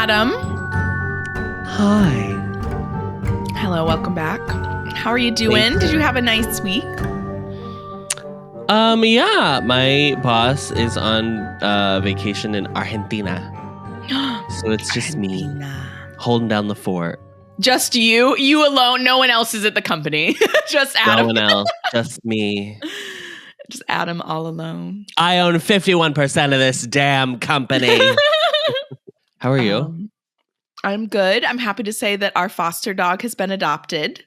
Adam. Hi. Hello, welcome back. How are you doing? Did you have a nice week? Yeah, my boss is on vacation in Argentina. So it's just me holding down the fort. Just you? You alone? No one else is at the company. Just Adam. No one else, just me. Just Adam all alone. I own 51% of this damn company. How are you? I'm good. I'm happy to say that our foster dog has been adopted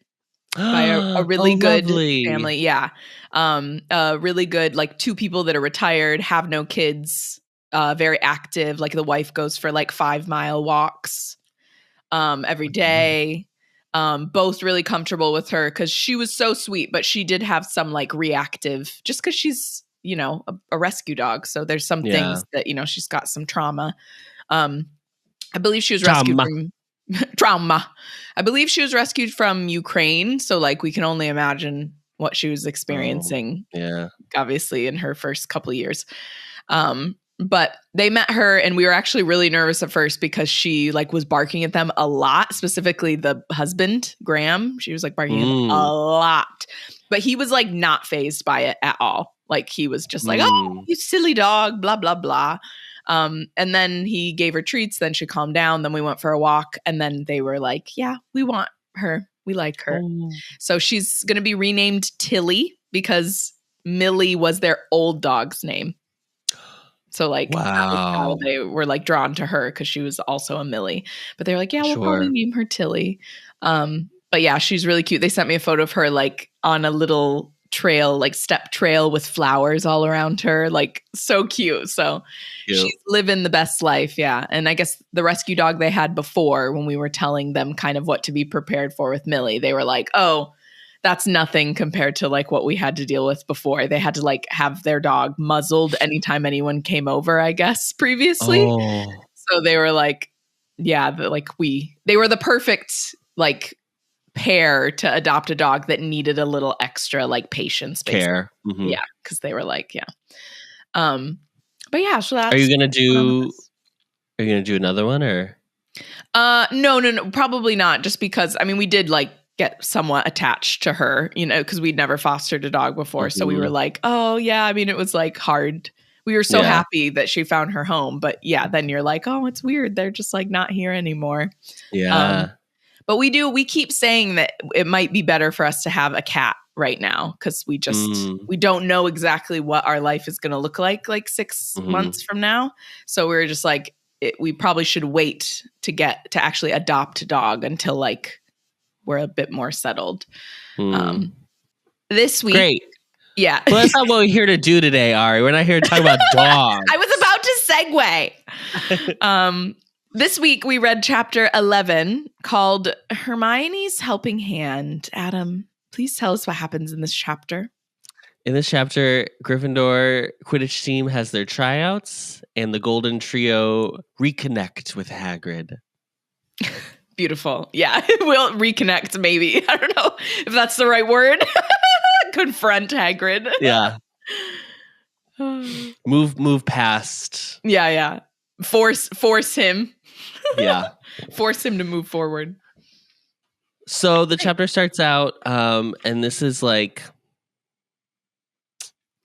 by a really good family. Yeah. Really good, like two people that are retired, have no kids, very active. Like the wife goes for like 5-mile walks every day. Both really comfortable with her because she was so sweet, but she did have some like reactive, just because she's, you know, a rescue dog. So there's some things that, you know, she's got some trauma. I believe she was rescued from trauma. I believe she was rescued from Ukraine. So like we can only imagine what she was experiencing. Obviously in her first couple of years. But they met her and we were actually really nervous at first because she like was barking at them a lot, specifically the husband, Graham. She was like barking at them a lot, but he was like not fazed by it at all. Like he was just like, oh, you silly dog, blah, blah, blah. And then he gave her treats. Then she calmed down. Then we went for a walk. And then they were like, yeah, we want her. We like her. So she's going to be renamed Tilly because Millie was their old dog's name. So like that was how they were like drawn to her because she was also a Millie. But they're like, yeah, we'll probably name her Tilly. But yeah, she's really cute. They sent me a photo of her like on a little trail, like step trail with flowers all around her, like so cute. So she's living the best life. Yeah. And I guess the rescue dog they had before, when we were telling them kind of what to be prepared for with Millie, they were like, oh, that's nothing compared to like what we had to deal with before. They had to like have their dog muzzled anytime anyone came over, I guess, previously. So they were like, yeah, they were the perfect like pair to adopt a dog that needed a little extra like patience, basically. Care. Yeah, because they were like, yeah. But yeah, so that's. Are you gonna do another one or? No, probably not. Just because I mean, we did like get somewhat attached to her, you know, because we'd never fostered a dog before, so we were like, oh yeah. I mean, it was like hard. We were so happy that she found her home, but yeah, then you're like, oh, it's weird. They're just like not here anymore. Yeah. But we keep saying that it might be better for us to have a cat right now because we don't know exactly what our life is going to look like 6 months from now. So we're just like, we probably should wait to actually adopt a dog until like we're a bit more settled. This week. Great. Yeah. Well, that's not what we're here to do today, Ari. We're not here to talk about dogs. I was about to segue. This week, we read chapter 11 called Hermione's Helping Hand. Adam, please tell us what happens in this chapter. In this chapter, Gryffindor Quidditch team has their tryouts, and the Golden Trio reconnect with Hagrid. Beautiful. Yeah, we'll reconnect, maybe. I don't know if that's the right word. Confront Hagrid. Yeah. Move past. Yeah. Force him. Yeah. Force him to move forward. So the chapter starts out, and this is like,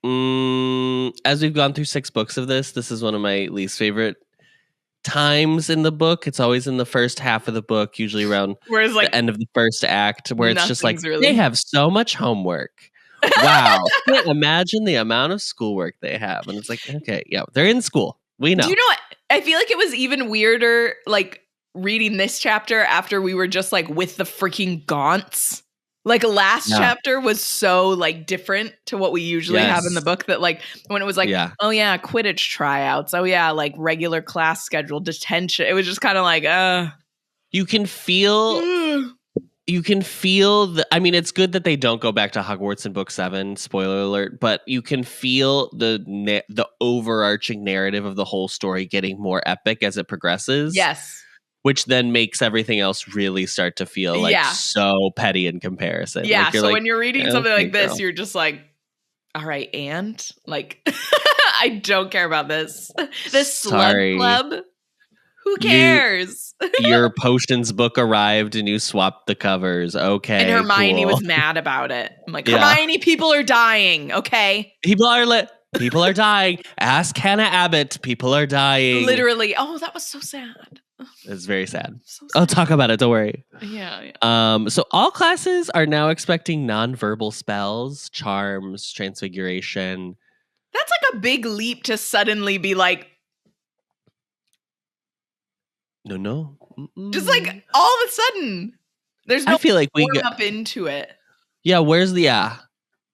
as we've gone through 6 books of this is one of my least favorite times in the book. It's always in the first half of the book, usually around the end of the first act, where it's just like, they have so much homework. Wow. I can't imagine the amount of schoolwork they have. And it's like, okay, yeah, they're in school. We know. Do you know what? I feel like it was even weirder, like, reading this chapter after we were just, like, with the freaking gaunts. Like, last chapter was so, like, different to what we usually have in the book that, like, when it was like, oh, yeah, Quidditch tryouts. Oh, yeah, like, regular class schedule, detention. It was just kind of like, You can feel... I mean, it's good that they don't go back to Hogwarts in book 7, spoiler alert, but you can feel the overarching narrative of the whole story getting more epic as it progresses. Yes. Which then makes everything else really start to feel like so petty in comparison. Yeah, like so when you're reading something like this, you're just like, all right, and? Like, I don't care about this. This slug club? Who cares? Your potions book arrived and you swapped the covers. Okay. And Hermione cool. was mad about it. I'm like, Hermione, people are dying. Okay. People are dying. Ask Hannah Abbott. People are dying. Literally. Oh, that was so sad. It's very sad. So sad. I'll talk about it. Don't worry. Yeah. So all classes are now expecting nonverbal spells, charms, transfiguration. That's like a big leap to suddenly be like, no. Just like all of a sudden, there's no I feel like we warm up into it. Yeah,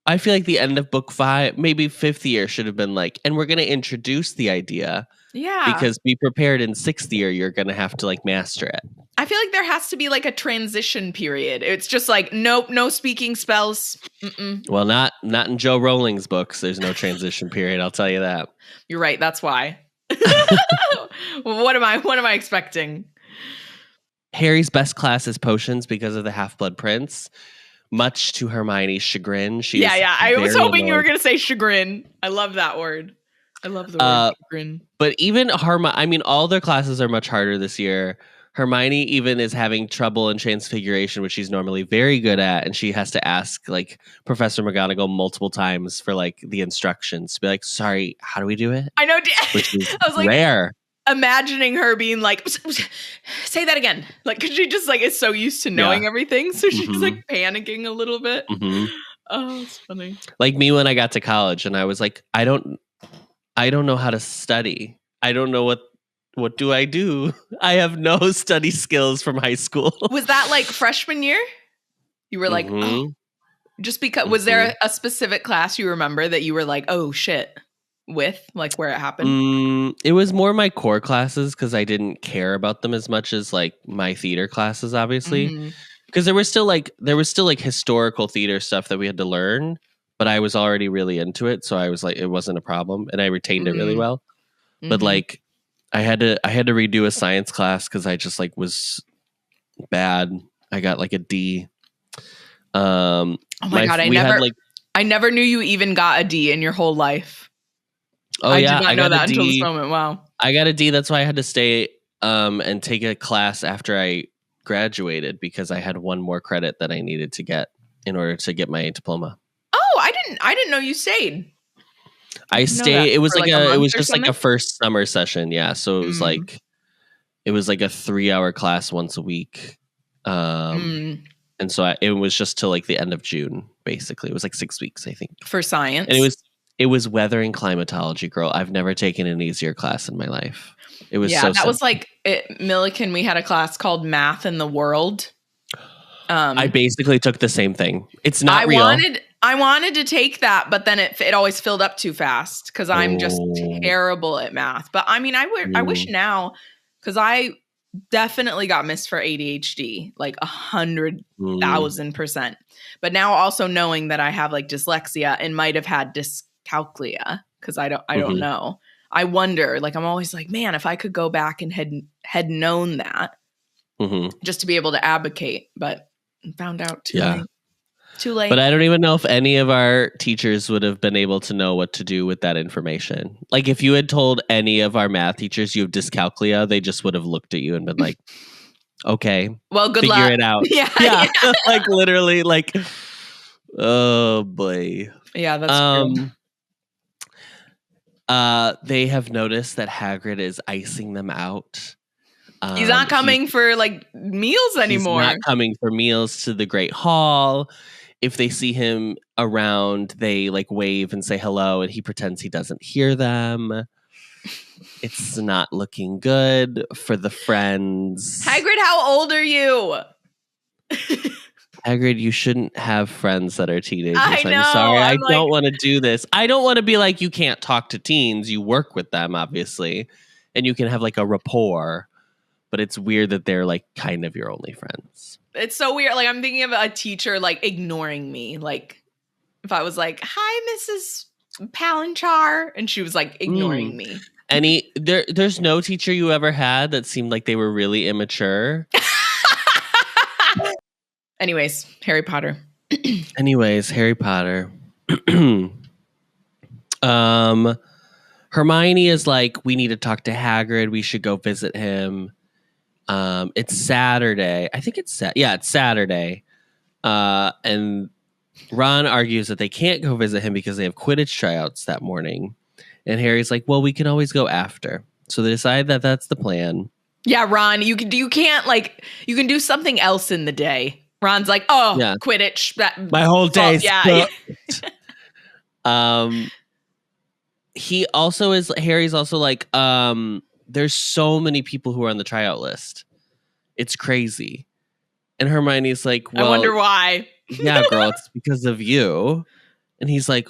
I feel like the end of book 5, maybe 5th year should have been like, and we're going to introduce the idea. Yeah. Because be prepared in 6th year, you're going to have to like master it. I feel like there has to be like a transition period. It's just like, nope, no speaking spells. Well, not in Joe Rowling's books. There's no transition period. I'll tell you that. You're right. That's why. What am I expecting? Harry's best class is potions because of the Half-Blood Prince. Much to Hermione's chagrin. I was hoping you were going to say chagrin. I love that word. I love the word chagrin. But even all their classes are much harder this year. Hermione even is having trouble in Transfiguration, which she's normally very good at, and she has to ask like Professor McGonagall multiple times for like the instructions to be like, "Sorry, how do we do it?" I know. Which is I was like, rare. Imagining her being like, say that again. Like, cause she just like is so used to knowing everything. So she's like panicking a little bit. Oh, it's funny. Like me when I got to college and I was like, I don't know how to study. I don't know what do I do? I have no study skills from high school. Was that like freshman year? You were like, oh, just because, was there a specific class you remember that you were like, oh shit, with like where it happened? It was more my core classes because I didn't care about them as much as like my theater classes, obviously, because there was still like historical theater stuff that we had to learn, but I was already really into it, so I was like, it wasn't a problem, and I retained it really well. But like, I had to redo a science class because I just like was bad. I got like a D. Oh my God! I never knew you even got a D in your whole life. Oh I yeah, did not know that until this moment. Wow. I got a D. That's why I had to stay and take a class after I graduated because I had one more credit that I needed to get in order to get my diploma. Oh, I didn't know you stayed. I stayed. It was like it was just like a first summer session. Yeah. So it was like a 3-hour class once a week. And so it was just till like the end of June, basically. It was like 6 weeks, I think. For science. And it was weather and climatology, girl. I've never taken an easier class in my life. It was so was like at Millikan, we had a class called Math in the World. I basically took the same thing. It's not real. I wanted to take that, but then it always filled up too fast because I'm just terrible at math. But I mean, I wish now, because I definitely got missed for ADHD, like 100,000%. But now also knowing that I have like dyslexia and might have had dyscalculia, because I don't know. I wonder, like, I'm always like, man, if I could go back and had known that, just to be able to advocate, but found out too late. Too late. But I don't even know if any of our teachers would have been able to know what to do with that information. Like if you had told any of our math teachers you have dyscalculia, they just would have looked at you and been like, okay, well, good figure luck. it out. Yeah. Like literally like, oh boy. Yeah, that's true. They have noticed that Hagrid is icing them out. He's not coming for like meals anymore. He's not coming for meals to the Great Hall. If they see him around, they like wave and say hello, and he pretends he doesn't hear them. It's not looking good for the friends. Hagrid, how old are you? Hagrid, you shouldn't have friends that are teenagers. I know, I'm sorry. I don't want to do this. I don't want to be like, you can't talk to teens. You work with them, obviously. And you can have like a rapport. But it's weird that they're like kind of your only friends. It's so weird. Like I'm thinking of a teacher like ignoring me. Like if I was like, "Hi, Mrs. Palanchar," and she was like ignoring me. There's no teacher you ever had that seemed like they were really immature. Anyways, Harry Potter. Hermione is like, we need to talk to Hagrid. We should go visit him. It's Saturday. I think it's it's Saturday. And Ron argues that they can't go visit him because they have Quidditch tryouts that morning. And Harry's like, well, we can always go after. So they decide that that's the plan. Yeah, Ron, you can do something else in the day. Ron's like, Quidditch. My whole day. Harry's also like, there's so many people who are on the tryout list. It's crazy. And Hermione's like, well, I wonder why. Yeah, girl, it's because of you. And he's like,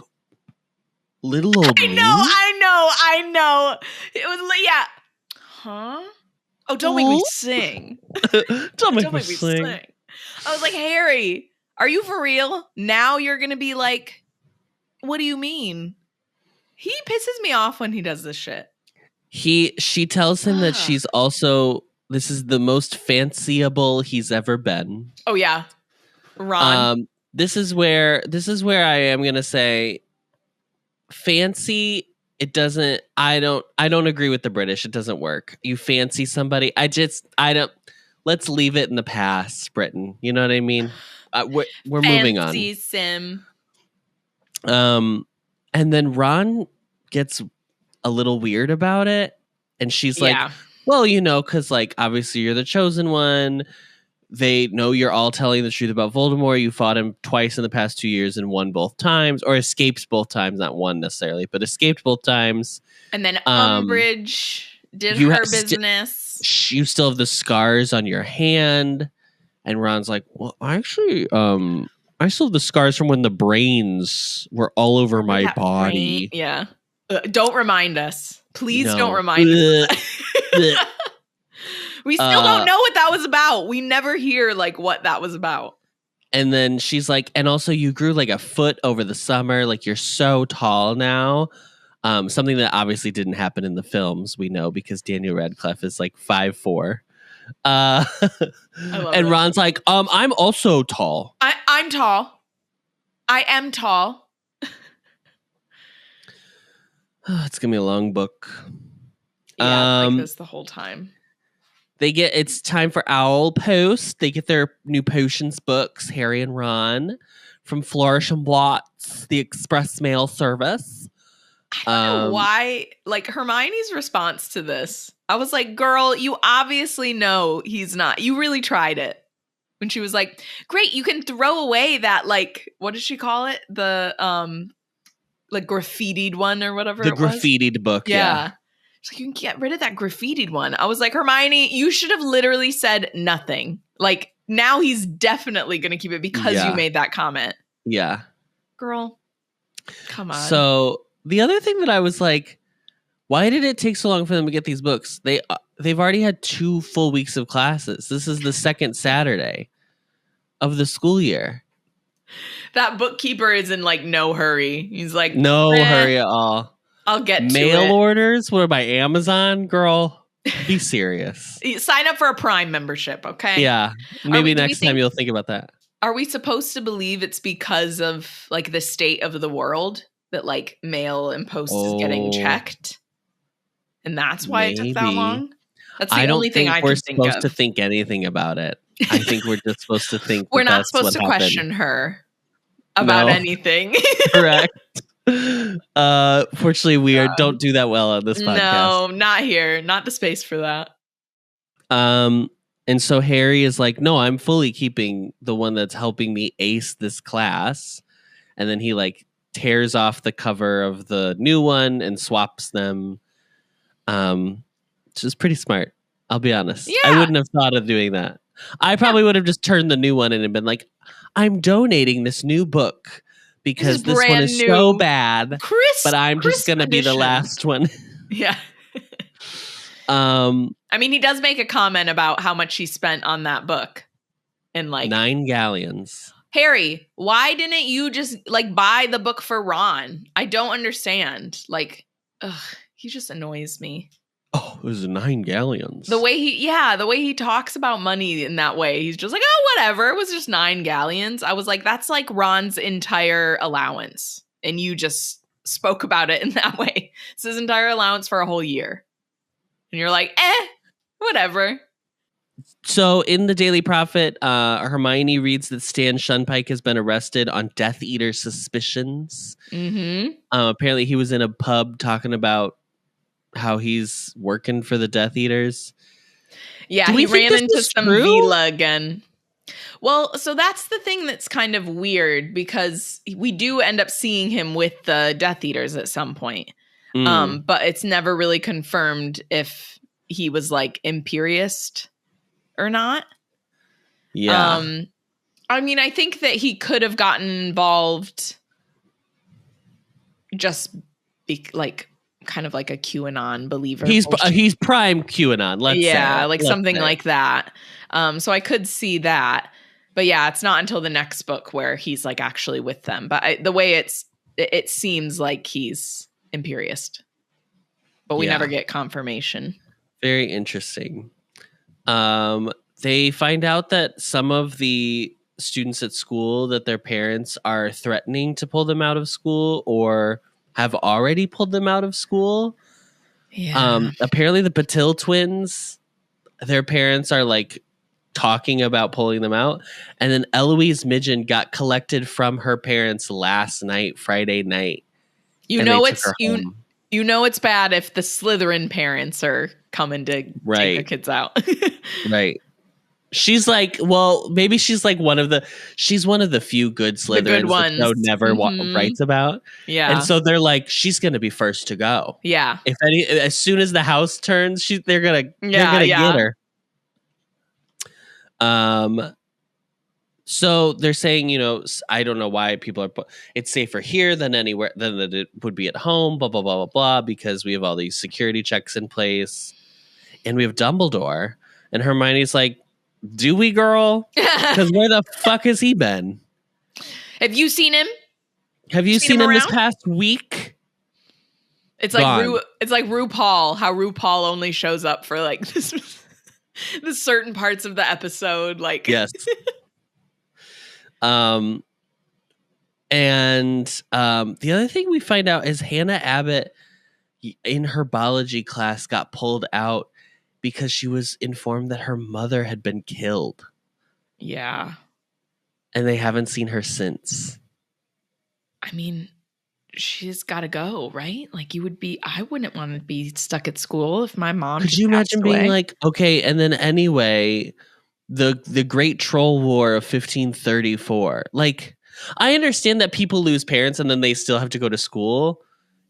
little old me? I know. It was like, yeah. Huh? Oh, don't make me sing. Don't make me sing. I was like, Harry, are you for real? Now you're going to be like, what do you mean? He pisses me off when he does this shit. She tells him that she's also, this is the most fanciable he's ever been. Oh yeah. Ron. This is where I am going to say fancy. It doesn't, I don't agree with the British. It doesn't work. You fancy somebody. Let's leave it in the past, Britain. You know what I mean? We're moving on. Fancy sim. And then Ron gets a little weird about it. And she's like, well, because like, obviously you're the chosen one. They know you're all telling the truth about Voldemort. You fought him twice in the past 2 years and won both times, or escaped both times. Not won necessarily, but escaped both times. And then Umbridge did her business. You still have the scars on your hand. And Ron's like, well, actually, I still have the scars from when the brains were all over my body. Yeah. Don't remind us. Please don't remind us. We still don't know what that was about. We never hear like what that was about. And then she's like, and also you grew like a foot over the summer. Like you're so tall now. Something that obviously didn't happen in the films, we know, because Daniel Radcliffe is like 5'4". And Ron's like, I'm also tall. I'm tall. I am tall. It's gonna be a long book. Yeah, like this the whole time. It's time for Owl Post. They get their new potions books, Harry and Ron, from Flourish and Blotts, the express mail service. I don't know why, like Hermione's response to this. I was like, girl, you obviously know he's not. You really tried it. When she was like, great, you can throw away that, like, what did she call it? The, like, graffitied one or whatever it was. The graffitied book, yeah. She's like, you can get rid of that graffitied one. I was like, Hermione, you should have literally said nothing. Like, now he's definitely going to keep it because you made that comment. Yeah. Girl, come on. So, the other thing that I was like, why did it take so long for them to get these books? They've already had 2 full weeks of classes. This is the second Saturday of the school year. That bookkeeper is in like no hurry. He's like, no hurry at all. I'll get mail orders. What by Amazon, girl? Be serious. Sign up for a Prime membership, okay? Yeah, maybe next time you'll think about that. Are we supposed to believe it's because of like the state of the world that like mail and post is getting checked? And that's why it took that long? That's the only thing I can think of. I don't think we're supposed to think anything about it. I think we're just supposed to think we're not supposed to question her about anything. Correct. Fortunately, don't do that well on this podcast. No, not here. Not the space for that. And so Harry is like, no, I'm fully keeping the one that's helping me ace this class. And then he like tears off the cover of the new one and swaps them. Which is pretty smart. I'll be honest. Yeah. I wouldn't have thought of doing that. I probably would have just turned the new one in and been like, I'm donating this new book because this one is so bad, but I'm just going to be the last one. Yeah. I mean, he does make a comment about how much he spent on that book and like 9 galleons. Harry, why didn't you just like buy the book for Ron? I don't understand. Like, he just annoys me. Oh, it was 9 galleons. The way he talks about money in that way, he's just like, oh, whatever. It was just 9 galleons. I was like, that's like Ron's entire allowance. And you just spoke about it in that way. It's his entire allowance for a whole year. And you're like, whatever. So in the Daily Prophet, Hermione reads that Stan Shunpike has been arrested on Death Eater suspicions. Mm-hmm. Apparently he was in a pub talking about how he's working for the Death Eaters. Yeah, he ran into some Vila again. Well, so that's the thing that's kind of weird, because we do end up seeing him with the Death Eaters at some point. But it's never really confirmed if he was like Imperiist or not. Yeah. I mean, I think that he could have gotten involved just like kind of like a QAnon believer. He's prime QAnon. Let's say. Something like that. So I could see that, but yeah, it's not until the next book where he's like actually with them. But the way it seems like he's Imperiist, but we never get confirmation. Very interesting. They find out that some of the students at school, that their parents are threatening to pull them out of school or have already pulled them out of school. Yeah. Apparently the Patil twins, their parents are like talking about pulling them out. And then Eloise Midgen got collected from her parents last night, Friday night. You know it's bad if the Slytherin parents are coming to take their kids out. Right. She's like, well, maybe she's like one of the few good Slytherins the good ones. that never writes about. Yeah. And so they're like, she's going to be first to go. Yeah. As soon as the house turns, they're going to get her. So they're saying, I don't know why people are, it's safer here than anywhere than that it would be at home, blah, blah, blah, blah, blah, because we have all these security checks in place and we have Dumbledore. And Hermione's like, do we, girl? Because where the fuck has he been? Have you seen him? Have you seen him this past week? It's like it's like RuPaul, how RuPaul only shows up for like the certain parts of the episode. Like, yes. And the other thing we find out is Hannah Abbott in her biology class got pulled out because she was informed that her mother had been killed. Yeah. And they haven't seen her since. I mean, she's got to go, right? Like I wouldn't want to be stuck at school if my mom Could you imagine being like, okay, and then anyway, the Great Troll War of 1534. Like, I understand that people lose parents and then they still have to go to school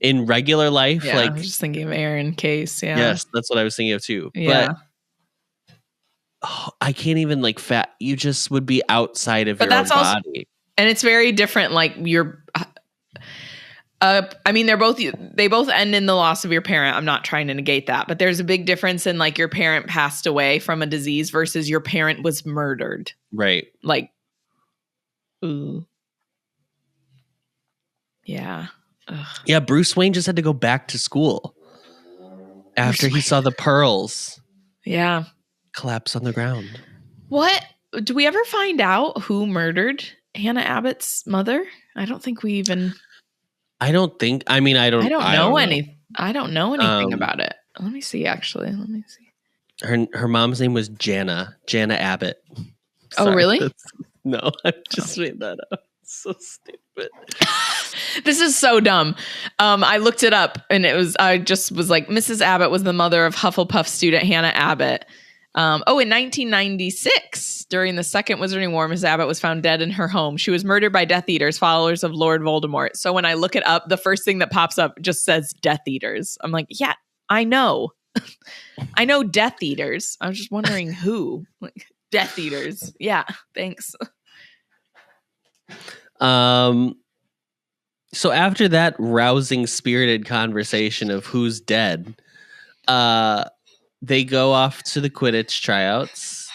in regular life. Yeah, like, I was just thinking of Aaron Case. Yeah. Yes, that's what I was thinking of too. Yeah. But I can't even you just would be outside of your own body. And it's very different. Like I mean, they both end in the loss of your parent. I'm not trying to negate that, but there's a big difference in like your parent passed away from a disease versus your parent was murdered. Right. Like, ooh. Yeah. Ugh. Yeah, Bruce Wayne just had to go back to school after he saw the pearls. Yeah. Collapse on the ground. What? Do we ever find out who murdered Hannah Abbott's mother? I don't think we even... I don't know anything about it. Let me see, actually. Let me see. Her mom's name was Jana Abbott. Sorry, really? No, I just made that up. So stupid. This is so dumb. I looked it up and I just was like, Mrs. Abbott was the mother of Hufflepuff student Hannah Abbott. In 1996, during the Second Wizarding War, Mrs. Abbott was found dead in her home. She was murdered by Death Eaters, followers of Lord Voldemort. So when I look it up, the first thing that pops up just says Death Eaters. I'm like, yeah, I know. I know Death Eaters. I was just wondering who. Like, Death Eaters. Yeah, thanks. So after that rousing, spirited conversation of who's dead, they go off to the Quidditch tryouts.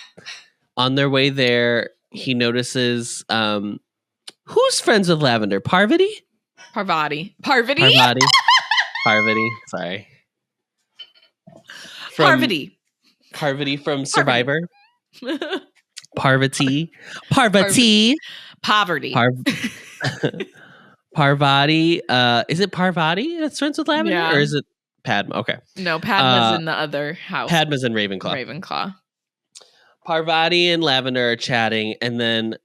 On their way there, he notices who's friends with Lavender? Parvati. Parvati. Sorry. Parvati from Survivor. Parvati. Poverty. Parvati. Is it Parvati that's friends with Lavender, or is it Padma? Okay. No, Padma's in the other house. Padma's in Ravenclaw. Parvati and Lavender are chatting, and then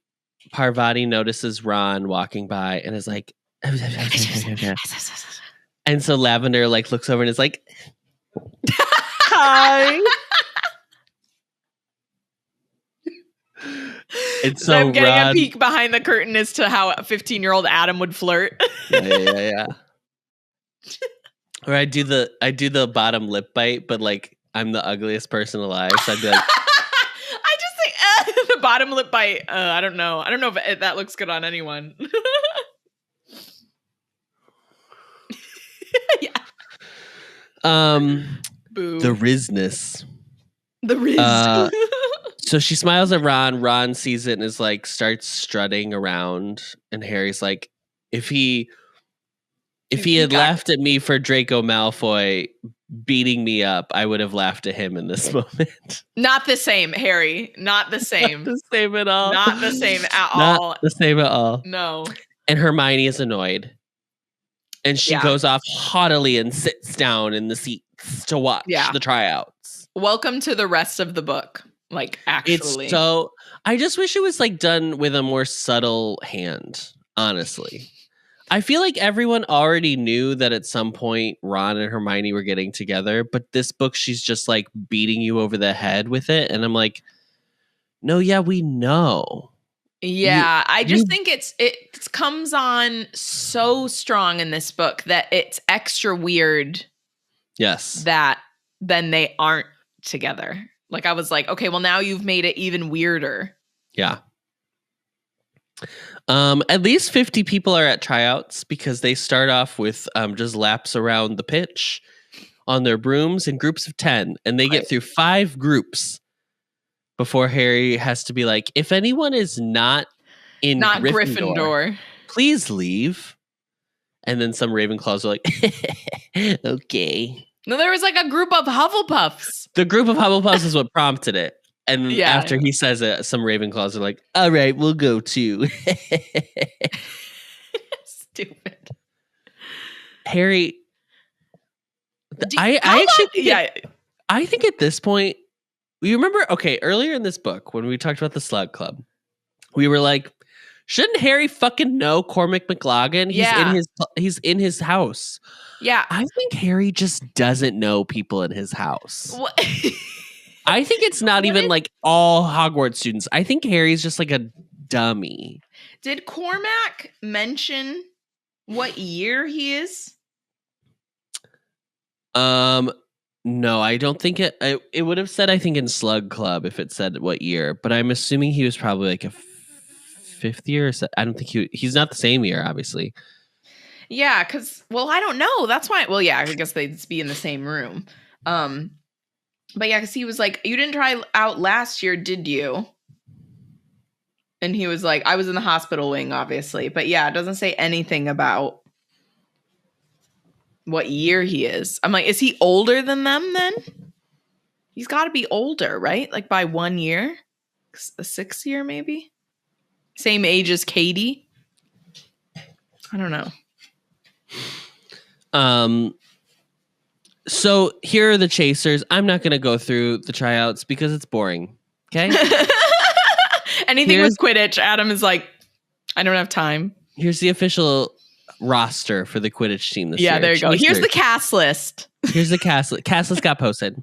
Parvati notices Ron walking by and is like, and so Lavender like looks over and is like, hi. And so I'm getting a peek behind the curtain as to how a 15-year-old Adam would flirt. yeah. Or I do the bottom lip bite, but like I'm the ugliest person alive, so I'd be like, I just think the bottom lip bite. I don't know if that looks good on anyone. Yeah. Boo. The Rizness. The Riz. So she smiles at Ron. Ron sees it and is like, starts strutting around. And Harry's like, if he had laughed at me for Draco Malfoy beating me up, I would have laughed at him in this moment. Not the same, Harry. Not the same. Not the same at all. Not the same at all. Not the same at all. No. And Hermione is annoyed. And she goes off haughtily and sits down in the seats to watch the tryouts. Welcome to the rest of the book. Like, actually. It's so... I just wish it was like done with a more subtle hand, honestly. I feel like everyone already knew that at some point Ron and Hermione were getting together, but this book, she's just like beating you over the head with it. And I'm like, no, we know. Yeah, I just think it comes on so strong in this book that it's extra weird. Yes. That then they aren't together. Like, I was like, okay, well, now you've made it even weirder. Yeah. At least 50 people are at tryouts because they start off with just laps around the pitch on their brooms in groups of 10, and they get through 5 groups before Harry has to be like, if anyone is not Gryffindor, please leave. And then some Ravenclaws are like, okay. No, there was like a group of Hufflepuffs. The group of Hufflepuffs is what prompted it. And after he says it, some Ravenclaws are like, all right, we'll go too. Stupid. Harry, I think at this point, you remember, earlier in this book, when we talked about the Slug Club, we were like, shouldn't Harry fucking know Cormac McLaggen? He's in his house. Yeah. I think Harry just doesn't know people in his house. What? I think it's not even like all Hogwarts students. I think Harry's just like a dummy. Did Cormac mention what year he is? No, I don't think it would have said, I think, in Slug Club if it said what year, but I'm assuming he was probably like a 5th year. I don't think he's not the same year, obviously. Yeah, because, I don't know. That's why, I guess they'd be in the same room. But yeah, because he was like, you didn't try out last year, did you? And he was like, I was in the hospital wing, obviously. But yeah, it doesn't say anything about what year he is. I'm like, is he older than them then? He's got to be older, right? Like by 1 year? A 6th year, maybe? Same age as Katie? I don't know. So here are the chasers. I'm not going to go through the tryouts because it's boring. Okay. Anything with Quidditch, Adam is like, I don't have time. Here's the official roster for the Quidditch team this year. Yeah, there you go. Here's the cast list. Here's the cast list. Cast list got posted.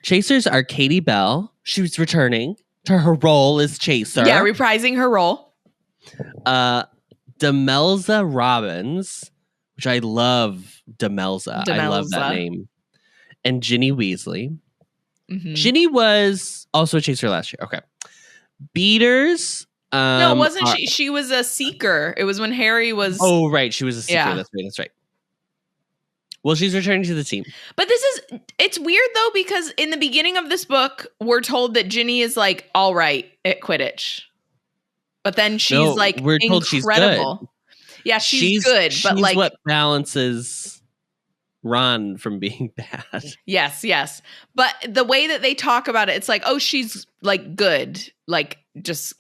Chasers are Katie Bell. She was returning to her role as chaser. Yeah, reprising her role. Demelza Robbins, which I love. Demelza. I love that name. And Ginny Weasley. Mm-hmm. Ginny was also a chaser last year. Okay. Beaters. No, wasn't she? She was a seeker. It was when Harry was. Oh, right. She was a seeker. Yeah. That's right. Well, she's returning to the team. But it's weird though, because in the beginning of this book, we're told that Ginny is like, all right at Quidditch. But then she's like, we're told incredible. She's good. Yeah, she's good. But she's like, what balances Ron from being bad. Yes. But the way that they talk about it, it's like, oh, she's like good. Like just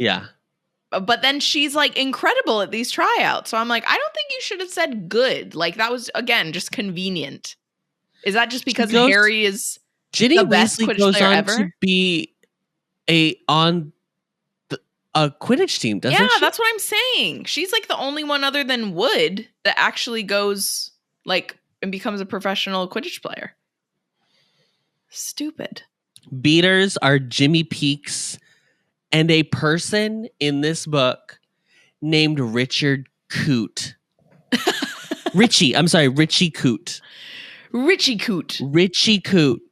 but then she's like incredible at these tryouts. So I'm like, I don't think you should have said good. Like that was, again, just convenient. Is that just because Harry is Ginny the best Weasley Quidditch goes player on ever? to be a Quidditch team, doesn't she? Yeah, that's what I'm saying. She's like the only one other than Wood that actually goes like and becomes a professional Quidditch player. Stupid. Beaters are Jimmy Peaks and a person in this book named Richard Coote. Richie Coote. Richie Coote. Richie Coote.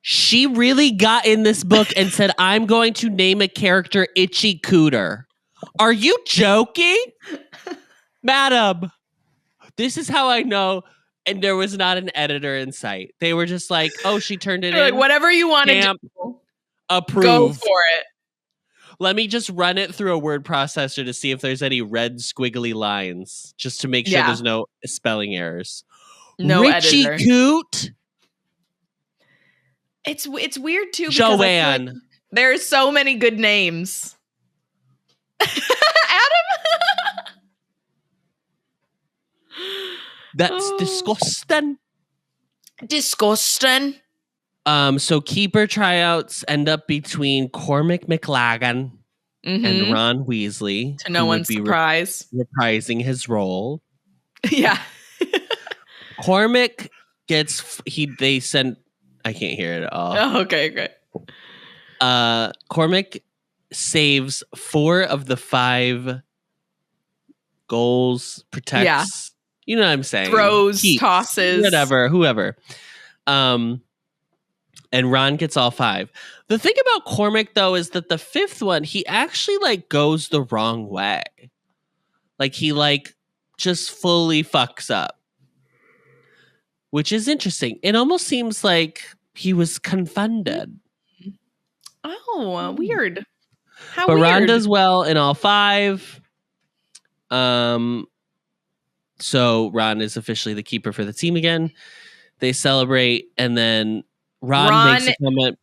She really got in this book and said, I'm going to name a character Itchy Cooter. Are you joking? Madam, this is how I know. And there was not an editor in sight. They were just like, oh, she turned it in. Like, whatever you want to do. Approve. Go for it. Let me just run it through a word processor to see if there's any red squiggly lines, just to make sure there's no spelling errors. No Richie editor. Coote. It's weird too because Joanne. Like there's so many good names. Adam. That's disgusting. Disgusting. So keeper tryouts end up between Cormac McLaggen and Ron Weasley. To no one's surprise. Reprising his role. Yeah. Cormac gets they send I can't hear it at all. Oh, okay, great. Cormac saves 4 of the 5 goals, protects. Yeah. You know what I'm saying? Throws, keeps, tosses. Whatever, whoever. And Ron gets all 5. The thing about Cormac, though, is that the 5th one, he actually, like, goes the wrong way. Like, he, like, just fully fucks up. Which is interesting. It almost seems like he was confounded. Oh, weird. How but weird. Ron does well in all 5. So Ron is officially the keeper for the team again. They celebrate, and then Ron makes a comment.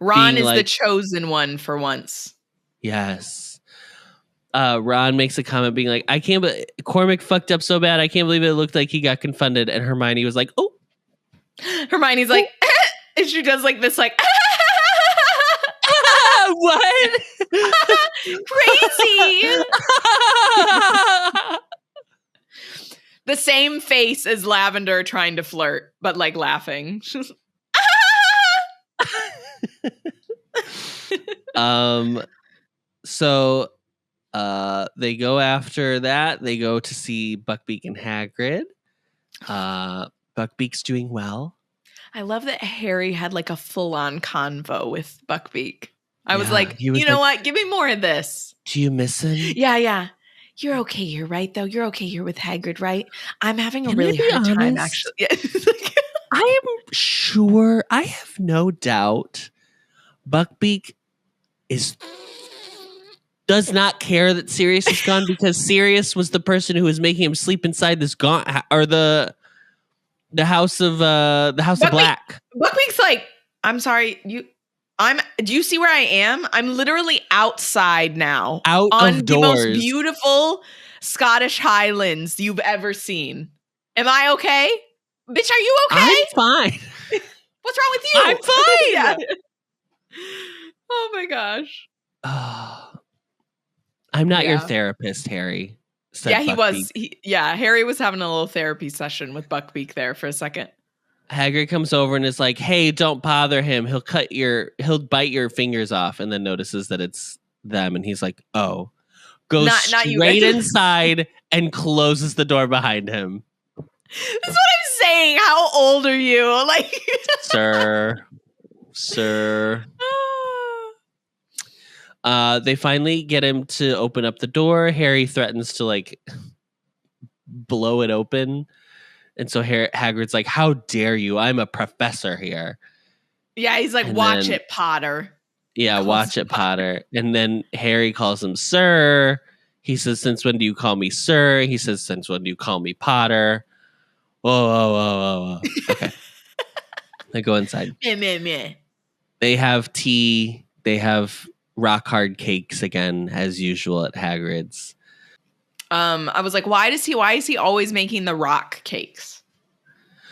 Ron is like, the chosen one for once. Yes. Ron makes a comment being like, I can't believe Cormac fucked up so bad. I can't believe it looked like he got confounded. And Hermione was like, oh. Hermione's like, and she does like this, like, what? Crazy. The same face as Lavender trying to flirt, but like laughing. So they go after that. They go to see Buckbeak and Hagrid. Buckbeak's doing well. I love that Harry had like a full-on convo with Buckbeak. I was like, you know what? Give me more of this. Do you miss him? Yeah. You're okay here, right? Though you're okay here with Hagrid, right? I'm having a really hard time, actually. Yeah. I am sure. I have no doubt. Buckbeak does not care that Sirius is gone because Sirius was the person who was making him sleep inside this or the house of Black. Buckbeak's like, I'm sorry, do you see where I am? I'm literally outside now. Out on of the doors. most beautiful Scottish Highlands you've ever seen. Am I okay? Bitch, are you okay? I'm fine. What's wrong with you? I'm fine. Yeah. Oh my gosh. I'm not your therapist, Harry. Yeah, he was. Harry was having a little therapy session with Buckbeak there for a second. Hagrid comes over and is like, hey, don't bother him. He'll bite your fingers off, and then notices that it's them. And he's like, oh, goes straight inside and closes the door behind him. That's what I'm saying. How old are you? Like, Sir. They finally get him to open up the door. Harry threatens to like blow it open. And so Hagrid's like, how dare you? I'm a professor here. Yeah, he's like, watch it, Potter. Yeah, watch it, Potter. And then Harry calls him Sir. He says, since when do you call me Sir? He says, since when do you call me Potter? Whoa. Okay. They go inside. Meh. They have tea. They have rock hard cakes again, as usual at Hagrid's. I was like, why is he always making the rock cakes?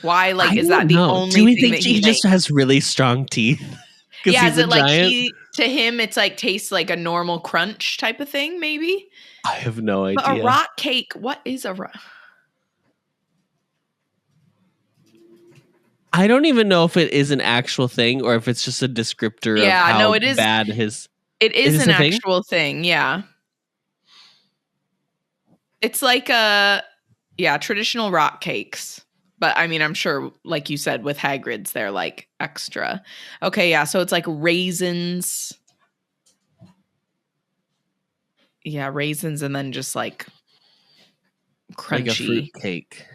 Why, like, is that the only Do we thing think that he just has really strong teeth? Yeah, is it like to him it's like tastes like a normal crunch type of thing, maybe? I have no idea. But a rock cake, what is a rock? I don't even know if it is an actual thing or if it's just a descriptor of how bad his... It is an actual thing, yeah. It's like traditional rock cakes. But I mean, I'm sure, like you said, with Hagrid's, they're like extra. Okay, yeah, so it's like raisins. Yeah, raisins and then just like crunchy. Like a fruit cake.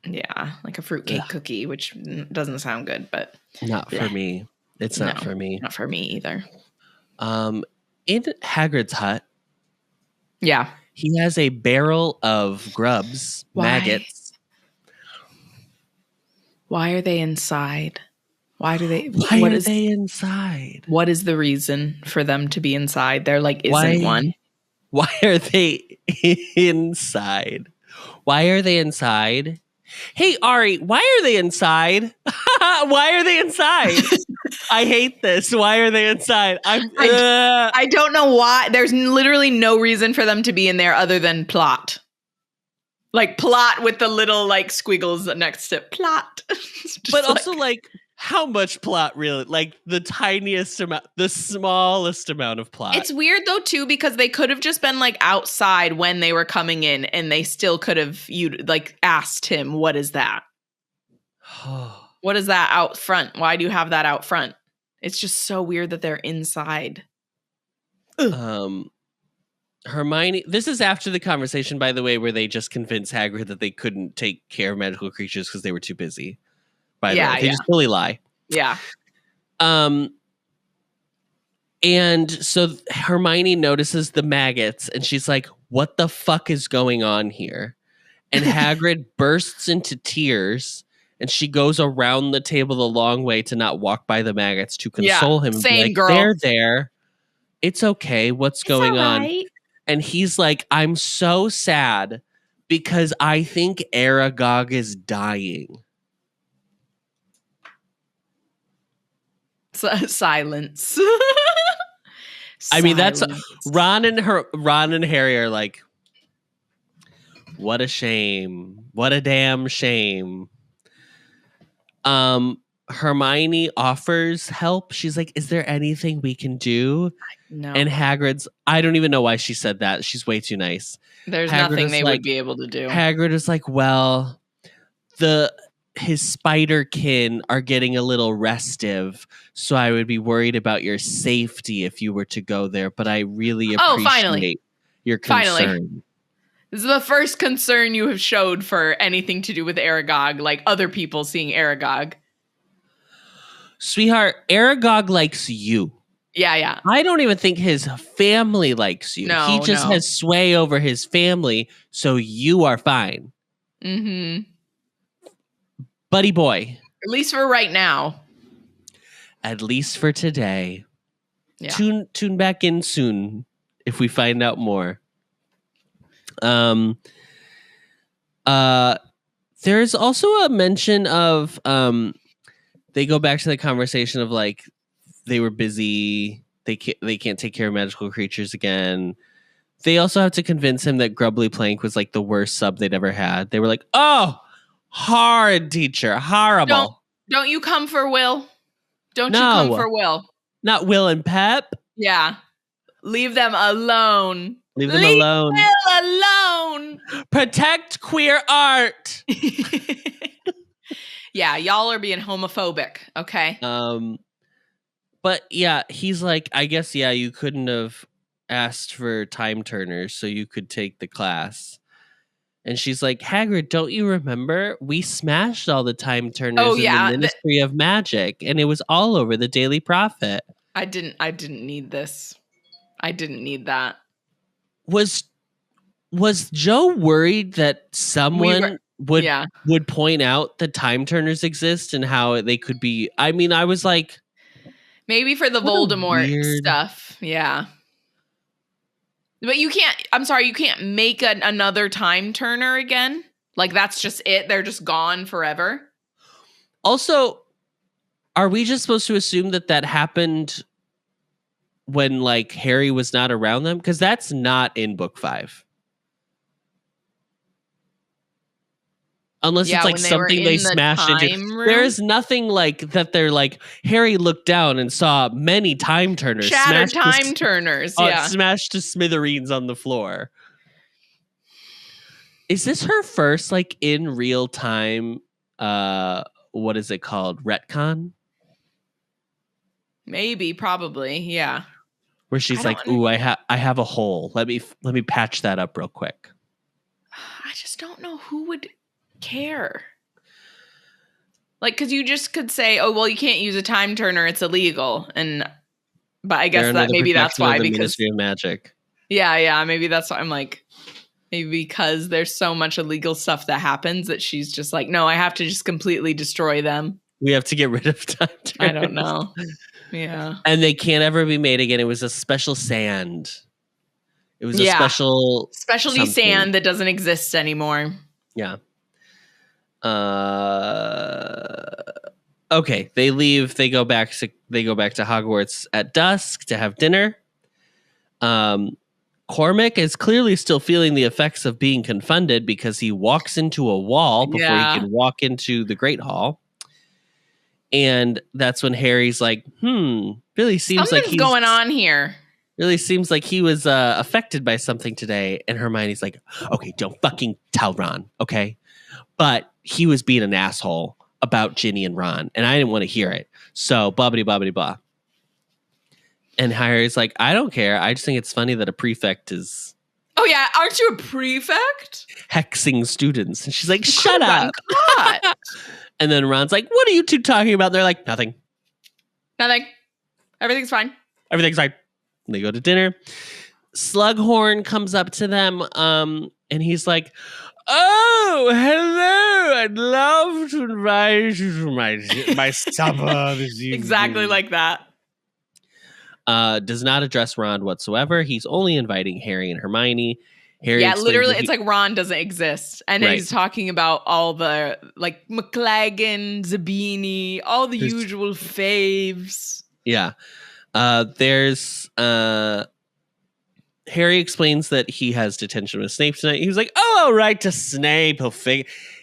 Yeah, like a fruitcake cookie, which doesn't sound good, but not for me. It's not for me. Not for me either. In Hagrid's hut, yeah, he has a barrel of grubs, maggots. Why are they inside? Why are they inside? What is the reason for them to be inside? There like isn't one. Why are they inside? Why are they inside? Hey, Ari, why are they inside? Why are they inside? I hate this. Why are they inside? I don't know why. There's literally no reason for them to be in there other than plot. Like plot with the little like squiggles next to plot. But also like how much plot really? Like the tiniest amount, the smallest amount of plot. It's weird though too because they could have just been like outside when they were coming in and they still could have asked him, what is that? What is that out front? Why do you have that out front? It's just so weird that they're inside. Hermione, this is after the conversation, by the way, where they just convinced Hagrid that they couldn't take care of magical creatures because they were too busy. By the way, they just fully lie. Yeah. And so Hermione notices the maggots and she's like, what the fuck is going on here? And Hagrid bursts into tears and she goes around the table the long way to not walk by the maggots to console him. Same girl. They're there. It's okay. What's going on? And he's like, I'm so sad because I think Aragog is dying. Silence. I mean, that's Ron and Harry are like, what a shame. What a damn shame. Hermione offers help. She's like, is there anything we can do? No. And Hagrid's, I don't even know why she said that. She's way too nice. There's nothing they would be able to do. Hagrid is like, well, his spider kin are getting a little restive, so I would be worried about your safety if you were to go there, but I really appreciate your concern. Finally. This is the first concern you have showed for anything to do with Aragog, like other people seeing Aragog. Sweetheart, Aragog likes you. Yeah. I don't even think his family likes you. No, he just has sway over his family, so you are fine. Mm-hmm. Buddy boy. At least for right now. At least for today. Yeah. Tune back in soon if we find out more. There's also a mention of they go back to the conversation of like they were busy, they can't take care of magical creatures again. They also have to convince him that Grubbly Plank was like the worst sub they'd ever had. They were like, oh, hard teacher, horrible. Don't you come for Will? Don't you come for Will? Not Will and Pep. Yeah. Leave them alone. Leave them alone. Will alone. Protect queer art. Yeah, y'all are being homophobic, okay? But yeah, he's like, I guess, yeah, you couldn't have asked for time turners so you could take the class. And she's like, Hagrid, don't you remember? We smashed all the time turners in the Ministry of Magic, and it was all over the Daily Prophet. I didn't need this. I didn't need that. Was Joe worried that someone would point out that time turners exist and how they could be? I mean, I was like, maybe for the Voldemort stuff. Yeah. But you can't make another time turner again? Like, that's just it? They're just gone forever? Also, are we just supposed to assume that happened when, like, Harry was not around them? Because that's not in book 5. Unless it's like something they smashed into. There is nothing like that. They're like, Harry looked down and saw many time turners. Shattered time turners. Yeah. Smashed to smithereens on the floor. Is this her first, like, in real time, what is it called? Retcon? Maybe, probably, yeah. Where she's like, "Ooh, I have a hole. Let me patch that up real quick." I just don't know who would care. Like, because you just could say, "Oh, well, you can't use a time turner; it's illegal." But I guess maybe that's why, because Ministry of Magic. Yeah, maybe that's why I'm like, maybe because there's so much illegal stuff that happens that she's just like, no, I have to just completely destroy them. We have to get rid of time turners. I don't know. Yeah. And they can't ever be made again. It was a special sand. It was a specialty something. Sand that doesn't exist anymore. Yeah. Okay, they leave. They go back to Hogwarts at dusk to have dinner. Cormac is clearly still feeling the effects of being confounded because he walks into a wall before he can walk into the Great Hall. And that's when Harry's like, really seems like he's going on here. Really seems like he was affected by something today. And Hermione's like, okay, don't fucking tell Ron, okay? But he was being an asshole about Ginny and Ron, and I didn't want to hear it. So, bobbity blah. And Harry's like, I don't care. I just think it's funny that a prefect is... Oh, yeah. Aren't you a prefect? Hexing students. And she's like, shut up. And then Ron's like, what are you two talking about? And they're like, nothing. Everything's fine. Everything's fine. And they go to dinner. Slughorn comes up to them, and he's like, oh, hello. I'd love to invite you to my supper this evening. Exactly like that. Does not address Ron whatsoever. He's only inviting Harry and Hermione. Harry literally, it's like Ron doesn't exist. And then he's talking about all the, like, McLaggen, Zabini, all the usual faves. Yeah. There's... Harry explains that he has detention with Snape tonight. He's like, oh, I'll write to Snape.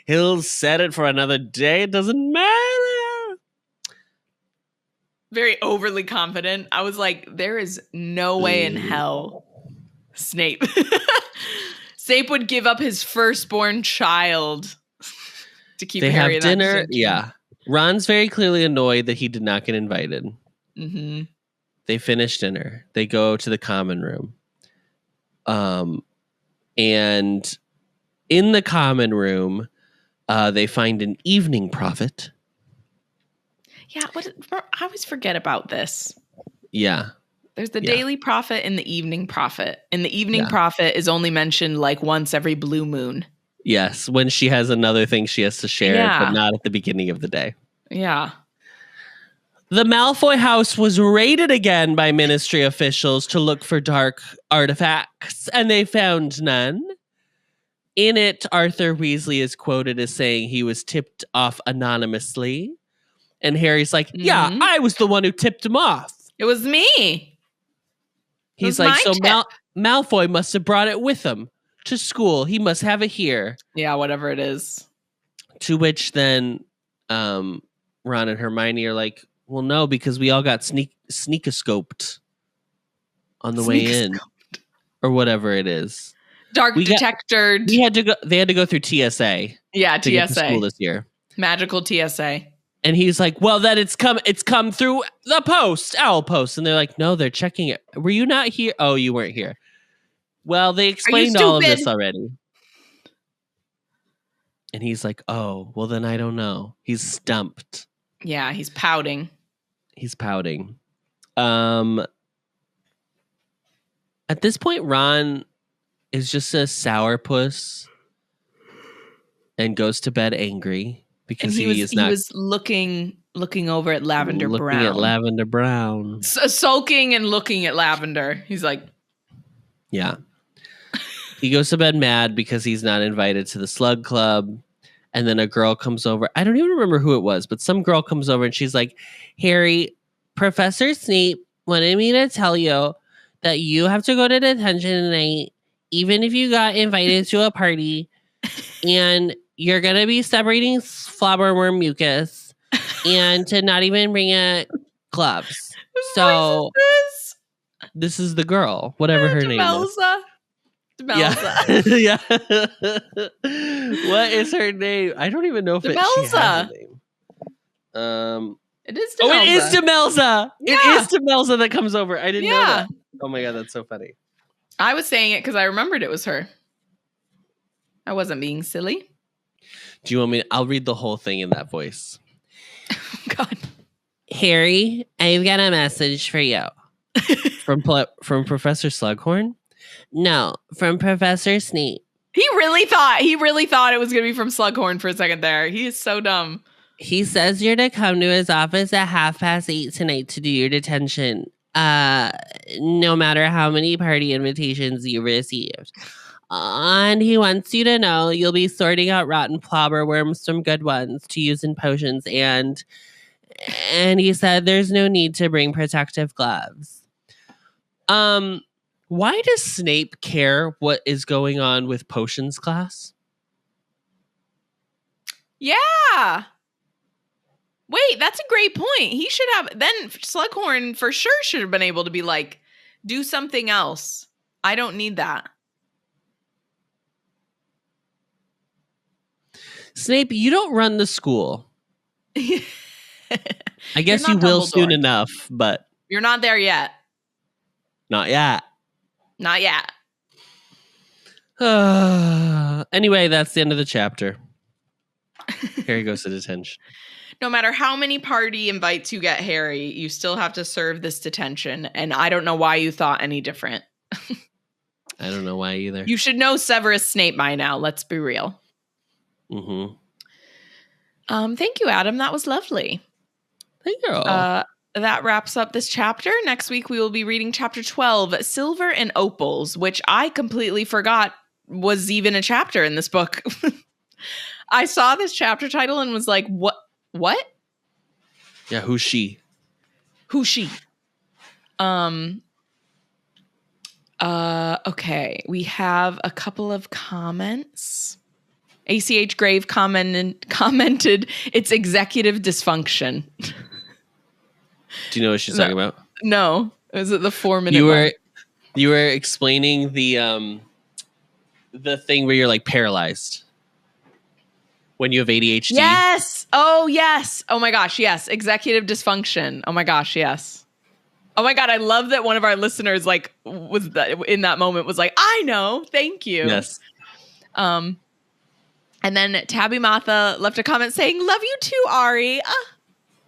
He'll set it for another day. It doesn't matter. Very overly confident. I was like, there is no way in hell Snape would give up his firstborn child to keep Harry in that dinner. position. Yeah. Ron's very clearly annoyed that he did not get invited. Mm-hmm. They finish dinner. They go to the common room. And in the common room, they find an evening prophet. Yeah, I always forget about this. Yeah. There's the daily prophet and the evening prophet. And the evening prophet is only mentioned like once every blue moon. Yes, when she has another thing she has to share, but not at the beginning of the day. Yeah. The Malfoy house was raided again by Ministry officials to look for dark artifacts, and they found none. In it, Arthur Weasley is quoted as saying he was tipped off anonymously. And Harry's like, yeah, I was the one who tipped him off. It was me. He's like, so Malfoy must have brought it with him to school. He must have it here. Yeah, whatever it is. To which then Ron and Hermione are like, well, no, because we all got sneakoscoped on the way in. Or whatever it is. Dark detector. They had to go through TSA. Yeah, to get to school this year. Magical TSA. And he's like, well, then it's come through the owl post. And they're like, no, they're checking it. Were you not here? Oh, you weren't here. Well, they explained all of this already. And he's like, oh, well, then I don't know. He's stumped. Yeah, he's pouting. At this point, Ron is just a sourpuss and goes to bed angry. Because he was looking over at Lavender Brown. Sulking and looking at Lavender. He's like, yeah. He goes to bed mad because he's not invited to the slug club. And then a girl comes over. I don't even remember who it was, but some girl comes over and she's like, Harry, Professor Snape wanted me to tell you that you have to go to detention tonight, even if you got invited to a party. And you're going to be separating flobberworm mucus and to not even bring it gloves. So this is the girl, whatever her name is. Yeah. Yeah. What is her name? I don't even know if she has a name. It is Demelza. Oh, it is Demelza. Yeah. It is Demelza that comes over. I didn't know that. Oh my God, that's so funny. I was saying it because I remembered it was her. I wasn't being silly. Do you want me? I'll read the whole thing in that voice. God. Harry, I've got a message for you. From Professor Slughorn? No, from Professor Snape. He really thought it was going to be from Slughorn for a second there. He is so dumb. He says you're to come to his office at 8:30 tonight to do your detention. No matter how many party invitations you received. And he wants you to know you'll be sorting out rotten flobberworms from good ones to use in potions. And he said there's no need to bring protective gloves. Why does Snape care what is going on with potions class? Yeah. Wait, that's a great point. He should have, then Slughorn for sure should have been able to be like, do something else. I don't need that. Snape, you don't run the school. I guess you will soon enough, but you're not there yet. Not yet. Not yet. Anyway, that's the end of the chapter. Harry goes to detention. No matter how many party invites you get, Harry, you still have to serve this detention. And I don't know why you thought any different. I don't know why either. You should know Severus Snape by now. Let's be real. Mm-hmm. Thank you, Adam. That was lovely. Thank you. That wraps up this chapter. Next week, we will be reading chapter 12, Silver and Opals, which I completely forgot was even a chapter in this book. I saw this chapter title and was like, what? Yeah, who's she? Who's she? Okay, we have a couple of comments. ACH Grave commented, it's executive dysfunction. Do you know what she's talking about? No. Is it the 4-minute one? You were explaining the thing where you're like paralyzed when you have ADHD. Yes. Oh, yes. Oh my gosh. Yes. Executive dysfunction. Oh my gosh. Yes. Oh my God. I love that one of our listeners was in that moment was like, I know. Thank you. Yes. And then Tabby Matha left a comment saying, love you too, Ari. Oh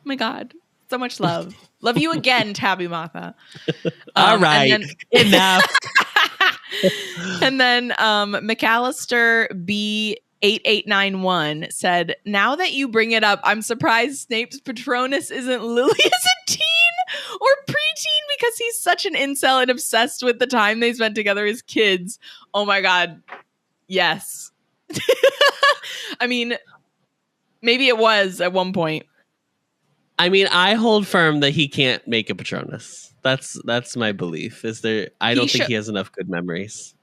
my God. So much love. Love you again, Tabby Matha. All right. Enough. And then McAllister B8891 said, now that you bring it up, I'm surprised Snape's Patronus isn't Lily as a teen or preteen because he's such an incel and obsessed with the time they spent together as kids. Oh my God. Yes. I mean, maybe it was at one point. I mean, I hold firm that he can't make a Patronus. That's my belief. I don't think he has enough good memories.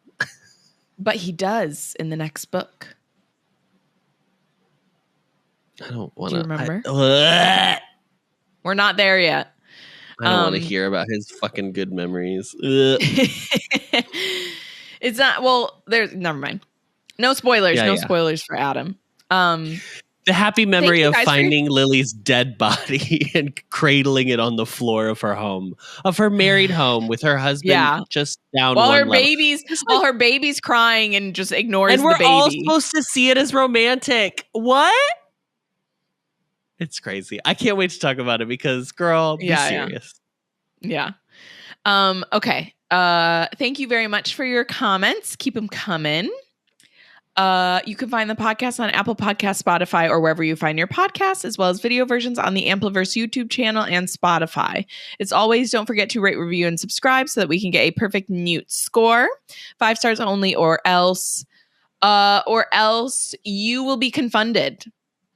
But he does in the next book. I don't want to. Do you remember? We're not there yet. I don't want to hear about his fucking good memories. It's not. Well, never mind. No spoilers. Yeah, spoilers for Adam. The happy memory of finding Lily's dead body and cradling it on the floor of her home, of her married home with her husband just down while her baby's crying and just ignores the baby. And we're all supposed to see it as romantic. What? It's crazy. I can't wait to talk about it because, girl, be serious. Yeah. Okay. Thank you very much for your comments. Keep them coming. You can find the podcast on Apple Podcasts, Spotify, or wherever you find your podcasts, as well as video versions on the Ampliverse YouTube channel and Spotify. As always, don't forget to rate, review, and subscribe so that we can get a perfect Newt score. 5 stars only, or else you will be confunded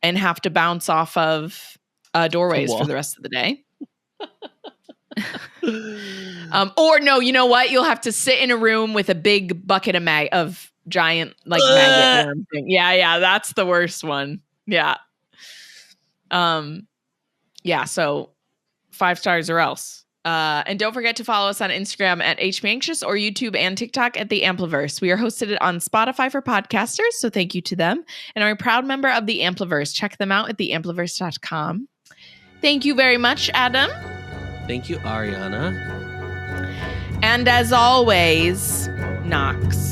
and have to bounce off of doorways for the rest of the day. Or no, you know what? You'll have to sit in a room with a big bucket of giant maggot worm thing. Yeah, that's the worst one. Yeah. So 5 stars or else. And don't forget to follow us on Instagram at HBanxious or YouTube and TikTok at the Ampliverse. We are hosted on Spotify for podcasters, so thank you to them. And are a proud member of the Ampliverse. Check them out at theampliverse.com. Thank you very much, Adam. Thank you, Ariana. And as always, Knox.